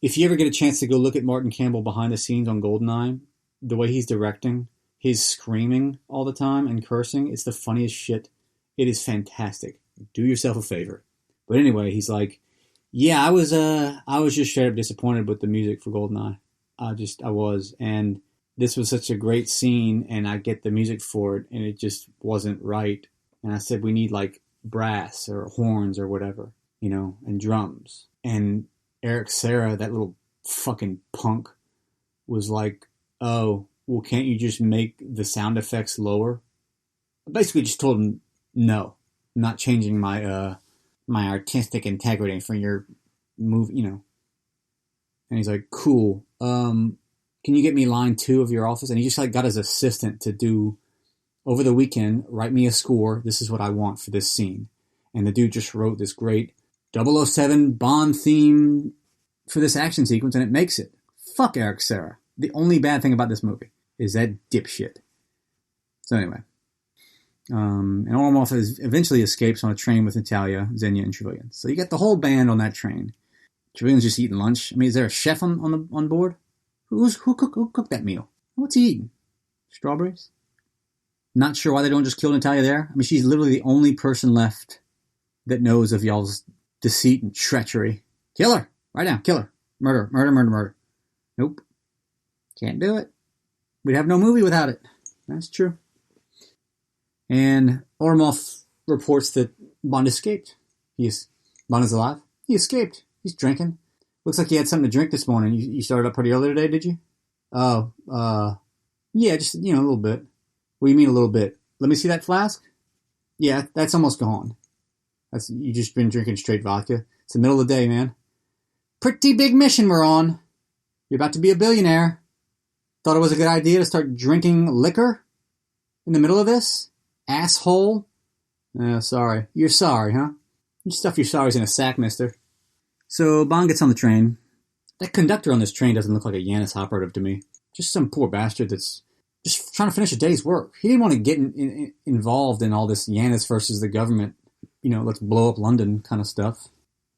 If you ever get a chance to go look at Martin Campbell behind the scenes on GoldenEye, the way he's directing, his screaming all the time and cursing, it's the funniest shit. It is fantastic. Do yourself a favor. But anyway, he's like, yeah, I was just straight up disappointed with the music for GoldenEye. I was. And this was such a great scene, and I get the music for it, and it just wasn't right. And I said, we need like brass or horns or whatever, and drums. And Eric Serra, that little fucking punk, was like, oh, well, can't you just make the sound effects lower? I basically just told him, no, I'm not changing my artistic integrity for your movie, And he's like, cool. Can you get me line 2 of your office? And he just like got his assistant to do, over the weekend, write me a score. This is what I want for this scene. And the dude just wrote this great 007 Bond theme for this action sequence, and it makes it. Fuck Eric Serra. The only bad thing about this movie is that dipshit. So anyway. And Orumov eventually escapes on a train with Natalia, Xenia, and Trevelyan. So you get the whole band on that train. Trevelyan's just eating lunch. I mean, is there a chef on board? Who cooked that meal? What's he eating? Strawberries? Not sure why they don't just kill Natalia there. I mean, she's literally the only person left that knows of y'all's deceit and treachery. Kill her! Right now, kill her. Murder, murder, murder, murder. Nope. Can't do it. We'd have no movie without it. That's true. And Ormov reports that Bond escaped. Bond is alive. He escaped. He's drinking. Looks like he had something to drink this morning. You started up pretty early today, did you? Oh, yeah, just, a little bit. What do you mean a little bit? Let me see that flask? Yeah, that's almost gone. You just been drinking straight vodka. It's the middle of the day, man. Pretty big mission we're on. You're about to be a billionaire. Thought it was a good idea to start drinking liquor in the middle of this? Asshole. Sorry. You're sorry, huh? You stuff your sorries in a sack, mister. So Bond gets on the train. That conductor on this train doesn't look like a Yanis operative to me. Just some poor bastard that's just trying to finish a day's work. He didn't want to get involved in all this Yanis versus the government, let's blow up London kind of stuff.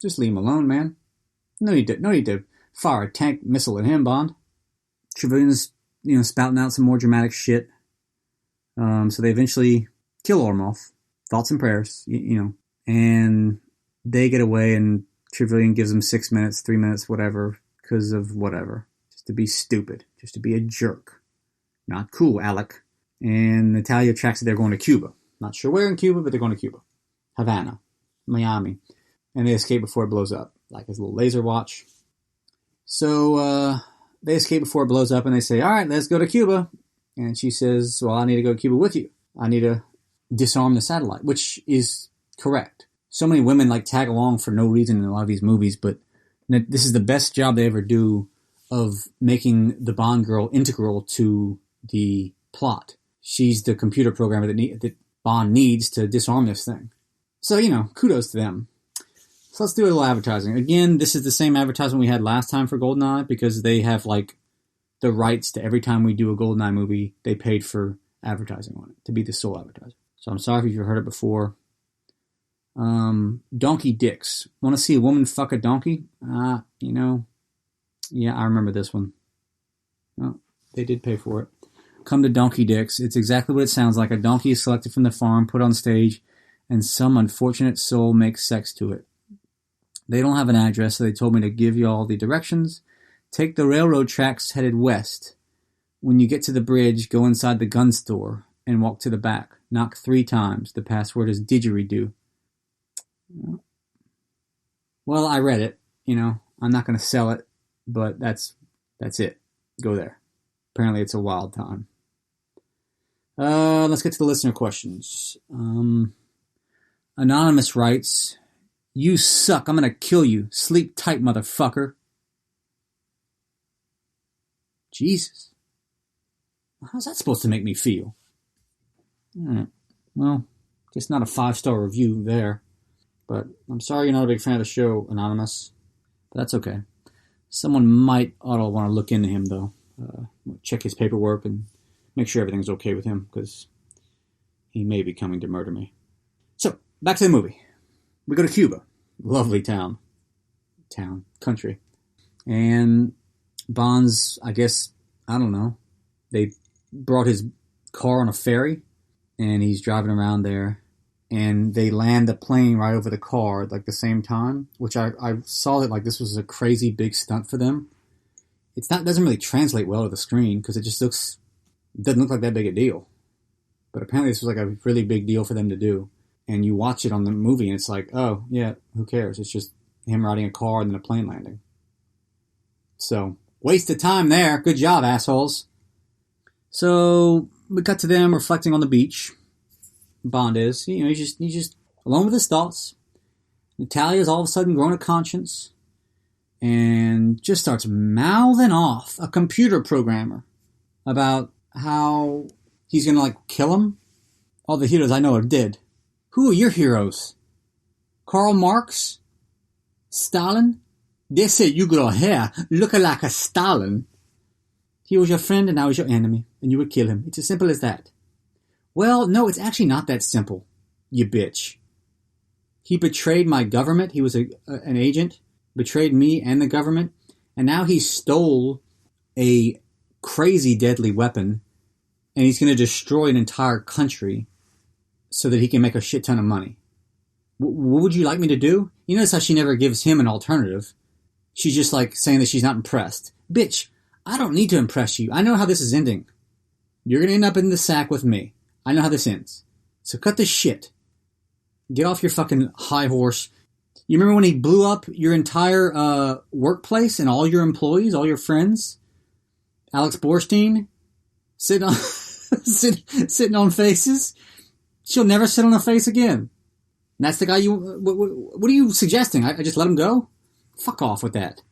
Just leave him alone, man. No need to fire a tank missile at him, Bond. Trevelyan's, spouting out some more dramatic shit. So they eventually kill Ormov. Thoughts and prayers, and they get away, and Trevelyan gives them 6 minutes, 3 minutes, whatever, because of whatever. Just to be stupid. Just to be a jerk. Not cool, Alec. And Natalia tracks that they're going to Cuba. Not sure where in Cuba, but they're going to Cuba. Havana. Miami. And they escape before it blows up. Like his little laser watch. So, they escape before it blows up, and they say, all right, let's go to Cuba. And she says, well, I need to go to Cuba with you. I need to disarm the satellite, which is correct. So many women tag along for no reason in a lot of these movies, but this is the best job they ever do of making the Bond girl integral to the plot. She's the computer programmer that Bond needs to disarm this thing. So, kudos to them. So let's do a little advertising. Again, this is the same advertisement we had last time for Goldeneye, because they have the rights to every time we do a Goldeneye movie, they paid for advertising on it to be the sole advertiser. So I'm sorry if you've heard it before. Donkey dicks. Want to see a woman fuck a donkey? Yeah, I remember this one. Well, they did pay for it. Come to Donkey Dicks. It's exactly what it sounds like. A donkey is selected from the farm, put on stage, and some unfortunate soul makes sex to it. They don't have an address, so they told me to give you all the directions. Take the railroad tracks headed west. When you get to the bridge, go inside the gun store and walk to the back. Knock 3 times. The password is didgeridoo. Well, I read it. I'm not going to sell it, but that's it. Go there. Apparently it's a wild time. Let's get to the listener questions. Anonymous writes, you suck. I'm going to kill you. Sleep tight, motherfucker. Jesus. How's that supposed to make me feel? Well, just not a 5-star review there. But I'm sorry you're not a big fan of the show, Anonymous. But that's okay. Someone ought to want to look into him, though. Check his paperwork and make sure everything's okay with him, because he may be coming to murder me. So, back to the movie. We go to Cuba. Lovely town. Country. And Bond's, I guess, I don't know. They brought his car on a ferry, and he's driving around there. And they land the plane right over the car at the same time, which I saw that this was a crazy big stunt for them. Doesn't really translate well to the screen, because it just doesn't look like that big a deal. But apparently this was a really big deal for them to do. And you watch it on the movie and it's oh, yeah, who cares? It's just him riding a car and then a plane landing. So, waste of time there. Good job, assholes. So, we cut to them reflecting on the beach. Bond is. He's just alone with his thoughts. Natalia's all of a sudden grown a conscience and just starts mouthing off a computer programmer about how he's going to kill him. All the heroes I know are dead. Who are your heroes? Karl Marx? Stalin? They said you grow hair looking like a Stalin. He was your friend and now he's your enemy, and you would kill him. It's as simple as that. Well, no, it's actually not that simple, you bitch. He betrayed my government. He was an agent, betrayed me and the government, and now he stole a crazy deadly weapon and he's going to destroy an entire country so that he can make a shit ton of money. What would you like me to do? You notice how she never gives him an alternative. She's just like saying that she's not impressed. Bitch, I don't need to impress you. I know how this is ending. You're going to end up in the sack with me. I know how this ends. So cut this shit. Get off your fucking high horse. You remember when he blew up your entire workplace and all your employees, all your friends? Alex Borstein? Sitting on, sitting on faces? She'll never sit on a face again. And that's the guy you... What are you suggesting? I just let him go? Fuck off with that.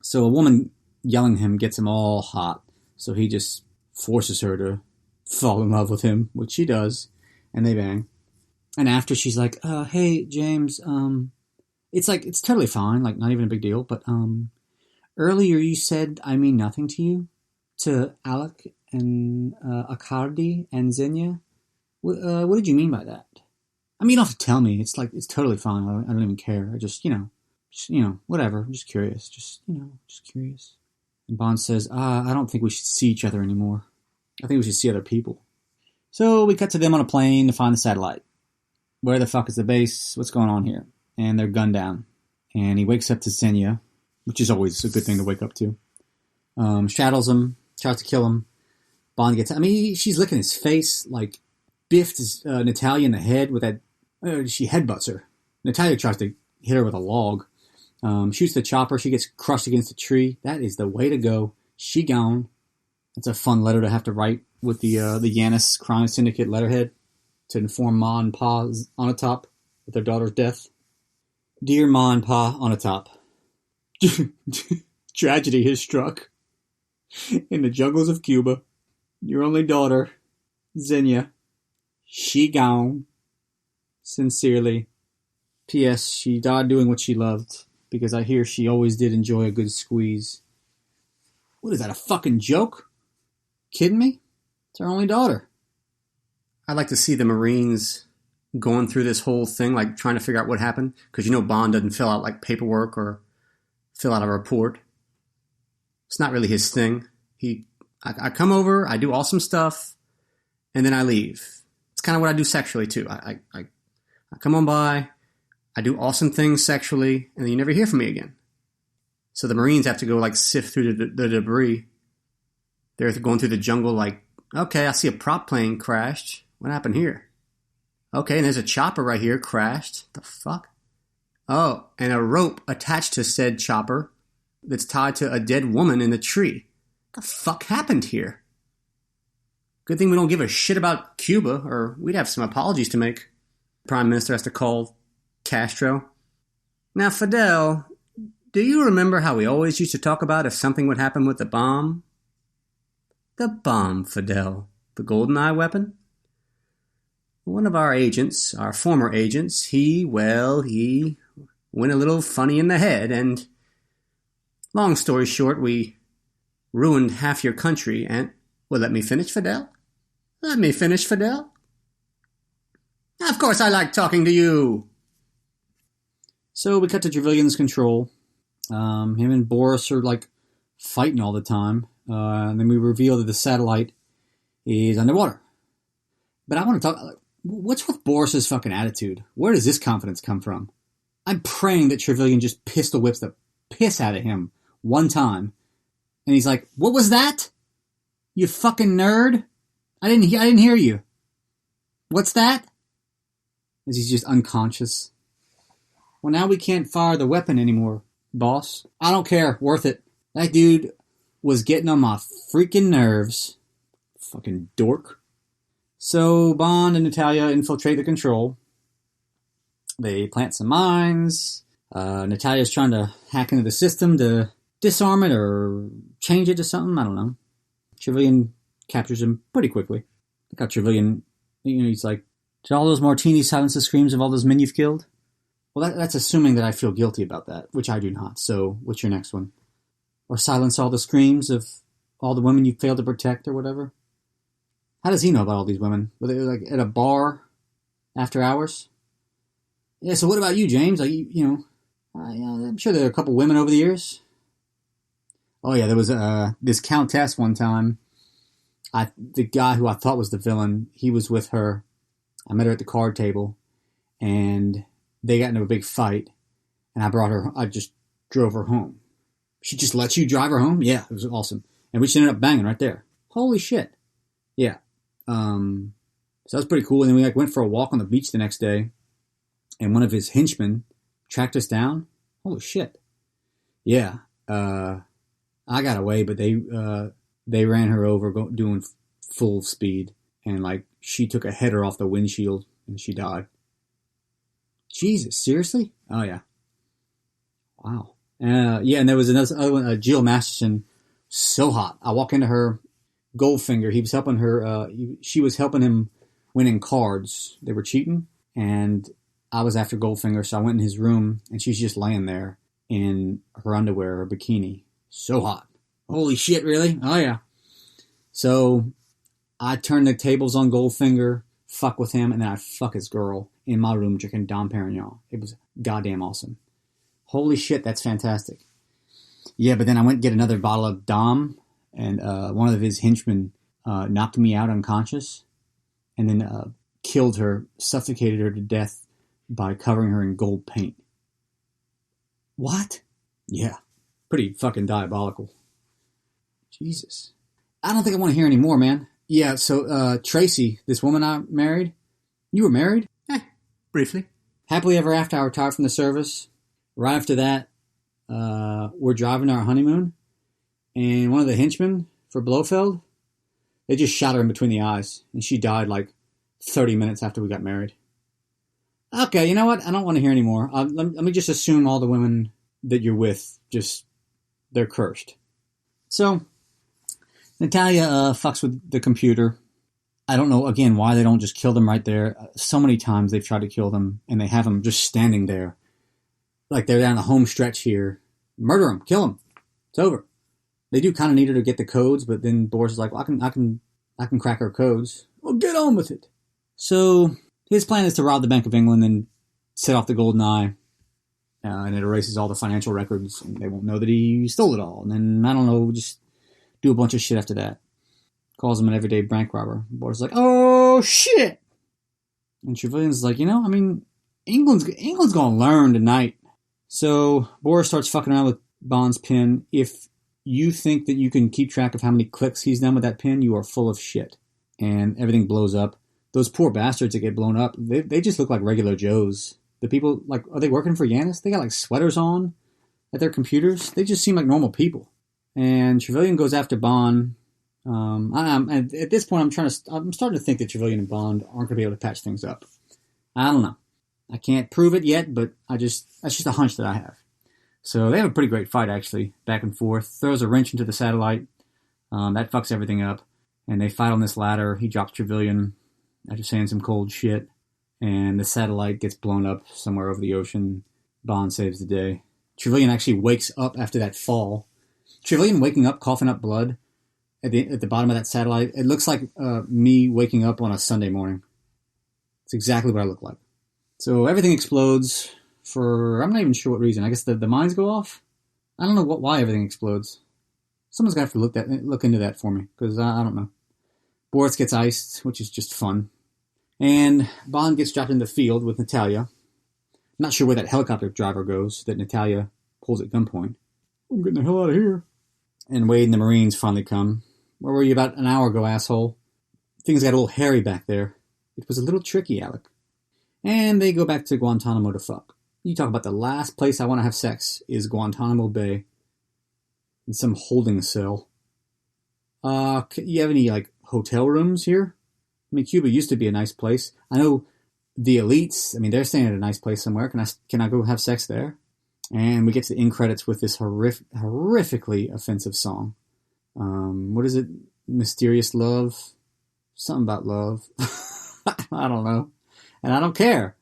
So a woman yelling at him gets him all hot. So he just forces her to fall in love with him, which she does. And they bang. And after she's like, hey, James, it's totally fine. Like, not even a big deal. But earlier you said I mean nothing to you? To Alec and Accardi and Xenia? What did you mean by that? I mean, you don't have to tell me. It's totally fine. I don't even care. I just, whatever. I'm just curious. Just curious. And Bond says, I don't think we should see each other anymore. I think we should see other people. So we cut to them on a plane to find the satellite. Where the fuck is the base? What's going on here? And they're gunned down. And he wakes up to Xenia, which is always a good thing to wake up to. Straddles him, tries to kill him. Bond gets... she's licking his face, like, biffed Natalia in the head with that... she headbutts her. Natalia tries to hit her with a log. Shoots the chopper. She gets crushed against a tree. That is the way to go. She gone. That's a fun letter to have to write with the Yanis Crime Syndicate letterhead to inform Ma and Pa Onatop of their daughter's death. Dear Ma and Pa Onatop, tragedy has struck. In the jungles of Cuba, your only daughter, Xenia, she gone. Sincerely. P.S. She died doing what she loved, because I hear she always did enjoy a good squeeze. What is that, a fucking joke? Kidding me? It's our only daughter. I'd like to see the Marines going through this whole thing, like trying to figure out what happened, because Bond doesn't fill out like paperwork or fill out a report. It's not really his thing. I come over, I do awesome stuff, and then I leave. It's kind of what I do sexually too. I come on by, I do awesome things sexually, and then you never hear from me again. So the Marines have to go like sift through the debris. They're going through the jungle like, okay, I see a prop plane crashed. What happened here? Okay, and there's a chopper right here crashed. The fuck? Oh, and a rope attached to said chopper that's tied to a dead woman in the tree. What the fuck happened here? Good thing we don't give a shit about Cuba, or we'd have some apologies to make. Prime Minister has to call Castro. Now, Fidel, do you remember how we always used to talk about if something would happen with the bomb? The bomb, Fidel. The Goldeneye weapon? One of our agents, our former agents, he went a little funny in the head, and long story short, we ruined half your country, and... Well, let me finish, Fidel? Let me finish, Fidel? Of course I like talking to you! So we cut to Trevelyan's control. Him and Boris are, like, fighting all the time. And then we reveal that the satellite is underwater. But I want to talk... What's with Boris's fucking attitude? Where does this confidence come from? I'm praying that Trevelyan just pistol whips the piss out of him one time. And he's like, what was that? You fucking nerd? I didn't hear you. What's that? As he's just unconscious. Well, now we can't fire the weapon anymore, boss. I don't care. Worth it. That dude was getting on my freaking nerves. Fucking dork. So Bond and Natalia infiltrate the control. They plant some mines. Natalia's trying to hack into the system to disarm it or change it to something. I don't know. Trevelyan captures him pretty quickly. I got Trevelyan, he's like, did all those martinis silence the screams of all those men you've killed? Well, that's assuming that I feel guilty about that, which I do not. So what's your next one? Or silence all the screams of all the women you failed to protect or whatever? How does he know about all these women? Were they like at a bar after hours? Yeah, so what about you, James? I'm sure there are a couple women over the years. Oh yeah, there was this countess one time. The guy who I thought was the villain, he was with her. I met her at the card table, and they got into a big fight, and I just drove her home. She just lets you drive her home? Yeah, it was awesome. And we just ended up banging right there. Holy shit. Yeah. So that was pretty cool. And then we went for a walk on the beach the next day, and one of his henchmen tracked us down. Holy shit. Yeah. I got away, but they ran her over doing full speed, and she took a header off the windshield and she died. Jesus, seriously? Oh yeah. Wow. Yeah, and there was another one, Jill Masterson, so hot. I walk into her, Goldfinger. He was helping her. She was helping him winning cards. They were cheating, and I was after Goldfinger, so I went in his room, and she's just laying there in her underwear or bikini. So hot. Holy shit, really? Oh, yeah. So I turned the tables on Goldfinger, fuck with him, and then I fuck his girl in my room drinking Dom Perignon. It was goddamn awesome. Holy shit, that's fantastic. Yeah, but then I went and get another bottle of Dom, and one of his henchmen knocked me out unconscious, and then killed her, suffocated her to death by covering her in gold paint. What? Yeah. Pretty fucking diabolical. Jesus. I don't think I want to hear any more, man. Yeah, so Tracy, this woman I married, you were married? Briefly. Happily ever after, I retired from the service. Right after that, we're driving our honeymoon, and one of the henchmen for Blofeld, they just shot her in between the eyes, and she died 30 minutes after we got married. Okay, you know what? I don't want to hear any more. Let me just assume all the women that you're with, they're cursed. So, Natalia fucks with the computer. I don't know, again, why they don't just kill them right there. So many times they've tried to kill them, and they have them just standing there. Like they're down the home stretch here. Murder them, kill them. It's over. They do kind of need her to get the codes, but then Boris is like, well, I can crack her codes. Well, get on with it. So his plan is to rob the Bank of England and set off the Goldeneye, and it erases all the financial records, and they won't know that he stole it all. And then, I don't know, just do a bunch of shit after that. Calls him an everyday bank robber. Boris is like, oh, shit! And Trevelyan's like, England's gonna learn tonight. So Boris starts fucking around with Bond's pin. If you think that you can keep track of how many clicks he's done with that pin, you are full of shit. And everything blows up. Those poor bastards that get blown up, they just look like regular Joes. The people, are they working for Yanis? They got sweaters on at their computers. They just seem like normal people. And Trevelyan goes after Bond. At this point, I'm starting to think that Trevelyan and Bond aren't going to be able to patch things up. I don't know. I can't prove it yet, but that's just a hunch that I have. So they have a pretty great fight, actually, back and forth. Throws a wrench into the satellite. That fucks everything up. And they fight on this ladder. He drops Trevelyan after saying some cold shit. And the satellite gets blown up somewhere over the ocean. Bond saves the day. Trevelyan actually wakes up after that fall. Trevelyan waking up, coughing up blood at the bottom of that satellite. It looks like me waking up on a Sunday morning. It's exactly what I look like. So everything explodes for, I'm not even sure what reason. I guess the mines go off? I don't know why everything explodes. Someone's going to have to look into that for me, because I don't know. Boris gets iced, which is just fun. And Bond gets dropped in the field with Natalia. I'm not sure where that helicopter driver goes that Natalia pulls at gunpoint. I'm getting the hell out of here. And Wade and the Marines finally come. Where were you about an hour ago, asshole? Things got a little hairy back there. It was a little tricky, Alec. And they go back to Guantanamo to fuck. You talk about the last place I want to have sex is Guantanamo Bay. In some holding cell. You have any, hotel rooms here? Cuba used to be a nice place. I know the elites, they're staying at a nice place somewhere. Can I go have sex there? And we get to the end credits with this horrifically offensive song. What is it? Mysterious Love? Something about love. I don't know. And I don't care.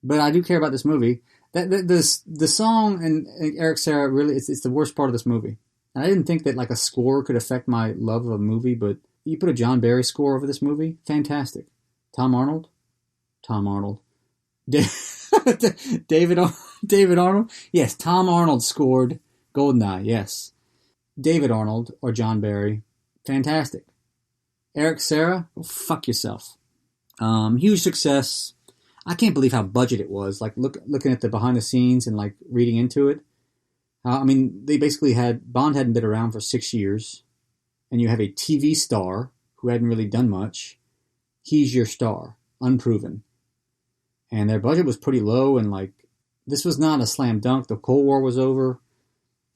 But I do care about this movie. The song and Eric Serra, really, it's the worst part of this movie. And I didn't think that a score could affect my love of a movie, but you put a John Barry score over this movie, fantastic. Tom Arnold? David Arnold? Yes, Tom Arnold scored Goldeneye, yes. David Arnold or John Barry, fantastic. Eric Serra, well, fuck yourself. Huge success. I can't believe how budget it was. Like looking at the behind the scenes and like reading into it. I mean, they basically Bond hadn't been around for 6 years, and you have a TV star who hadn't really done much. He's your star, unproven. And their budget was pretty low, and like, this was not a slam dunk. The Cold War was over.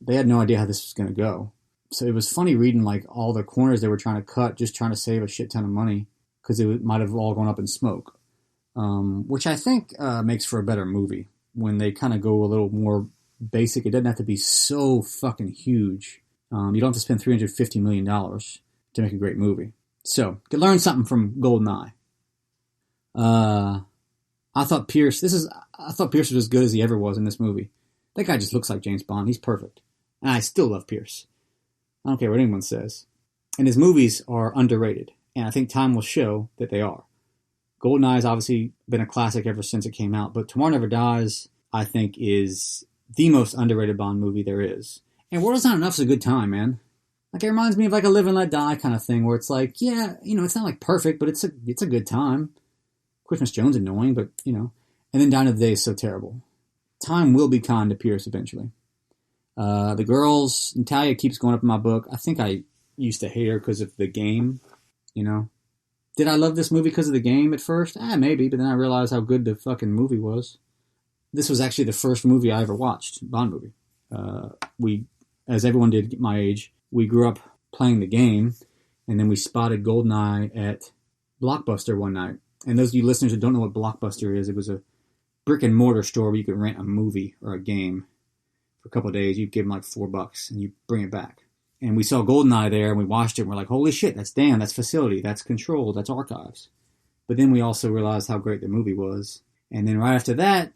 They had no idea how this was going to go. So it was funny reading like all the corners they were trying to cut, just trying to save a shit ton of money, because it might have all gone up in smoke. Which I think makes for a better movie when they kind of go a little more basic. It doesn't have to be so fucking huge. You don't have to spend $350 million to make a great movie. So, you could learn something from Goldeneye. I thought Pierce was as good as he ever was in this movie. That guy just looks like James Bond. He's perfect. And I still love Pierce. I don't care what anyone says. And his movies are underrated. And I think time will show that they are. Goldeneye has obviously been a classic ever since it came out. But Tomorrow Never Dies, I think, is the most underrated Bond movie there is. And World's Not Enough is a good time, man. Like, it reminds me of like a Live and Let Die kind of thing, where it's like, yeah, it's not like perfect, but it's a good time. Christmas Jones annoying, but And then Down to the Day is so terrible. Time will be kind to Pierce eventually. The girls, Natalia keeps going up in my book. I think I used to hate her because of the game, Did I love this movie because of the game at first? Maybe, but then I realized how good the fucking movie was. This was actually the first movie I ever watched, Bond movie. We, as everyone did my age, we grew up playing the game, and then we spotted Goldeneye at Blockbuster one night. And those of you listeners who don't know what Blockbuster is, it was a brick and mortar store where you could rent a movie or a game for a couple of days. You'd give them like $4 and you bring it back. And we saw Goldeneye there, and we watched it, and we're like, holy shit, that's Dan, that's Facility, that's Control, that's Archives. But then we also realized how great the movie was. And then right after that,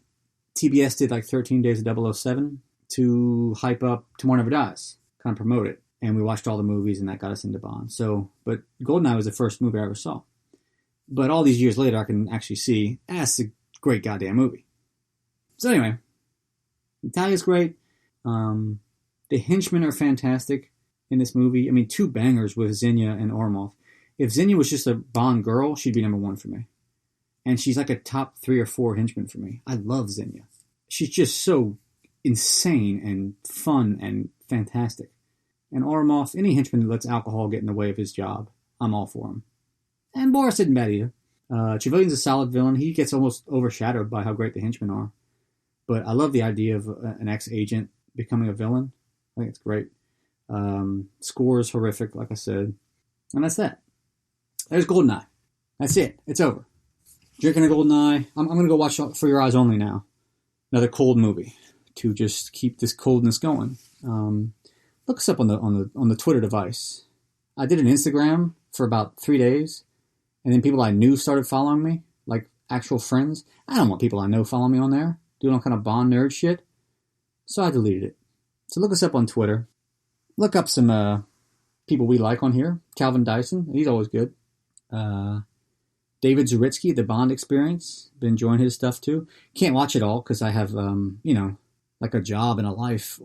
TBS did like 13 Days of 007 to hype up Tomorrow Never Dies, kind of promote it. And we watched all the movies, and that got us into Bond. But Goldeneye was the first movie I ever saw. But all these years later, I can actually see, it's a great goddamn movie. So anyway, Natalia's great. The henchmen are fantastic in this movie. I mean, two bangers with Xenia and Ormov. If Xenia was just a Bond girl, she'd be number one for me. And she's like a top 3 or 4 henchman for me. I love Xenia. She's just so insane and fun and fantastic. And Ormov, any henchman that lets alcohol get in the way of his job, I'm all for him. And Boris isn't bad either. Trevelyan's a solid villain. He gets almost overshadowed by how great the henchmen are. But I love the idea of an ex-agent becoming a villain. I think it's great. Score is horrific, like I said. And that's that. There's Goldeneye. That's it. It's over. Drinking a Goldeneye. I'm going to go watch For Your Eyes Only now. Another cold movie to just keep this coldness going. Look us up on the Twitter device. I did an Instagram for about 3 days, and then people I knew started following me, like actual friends. I don't want people I know following me on there, doing all kind of Bond nerd shit. So I deleted it. So look us up on Twitter. Look up some people we like on here. Calvin Dyson, he's always good. David Zaritsky, The Bond Experience. Been enjoying his stuff too. Can't watch it all because I have, like a job and a life.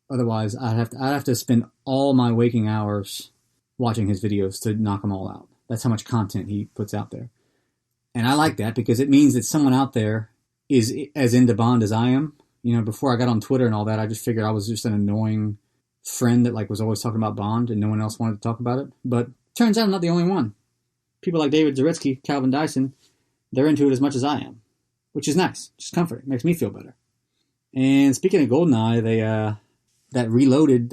Otherwise, I'd have to spend all my waking hours watching his videos to knock them all out. That's how much content he puts out there. And I like that because it means that someone out there is as into Bond as I am. Before I got on Twitter and all that, I just figured I was just an annoying friend that was always talking about Bond and no one else wanted to talk about it. But turns out I'm not the only one. People like David Zaritsky, Calvin Dyson, they're into it as much as I am, which is nice. Just comforting. Makes me feel better. And speaking of Goldeneye, they that Reloaded,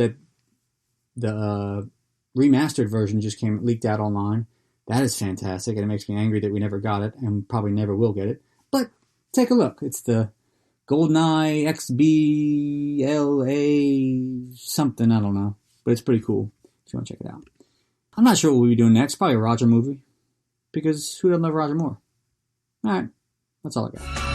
the remastered version just leaked out online. That is fantastic, and it makes me angry that we never got it and probably never will get it. But take a look. It's the Goldeneye XBLA something, I don't know. But it's pretty cool if you want to check it out. I'm not sure what we'll be doing next. Probably a Roger movie. Because who doesn't love Roger Moore? Alright, that's all I got.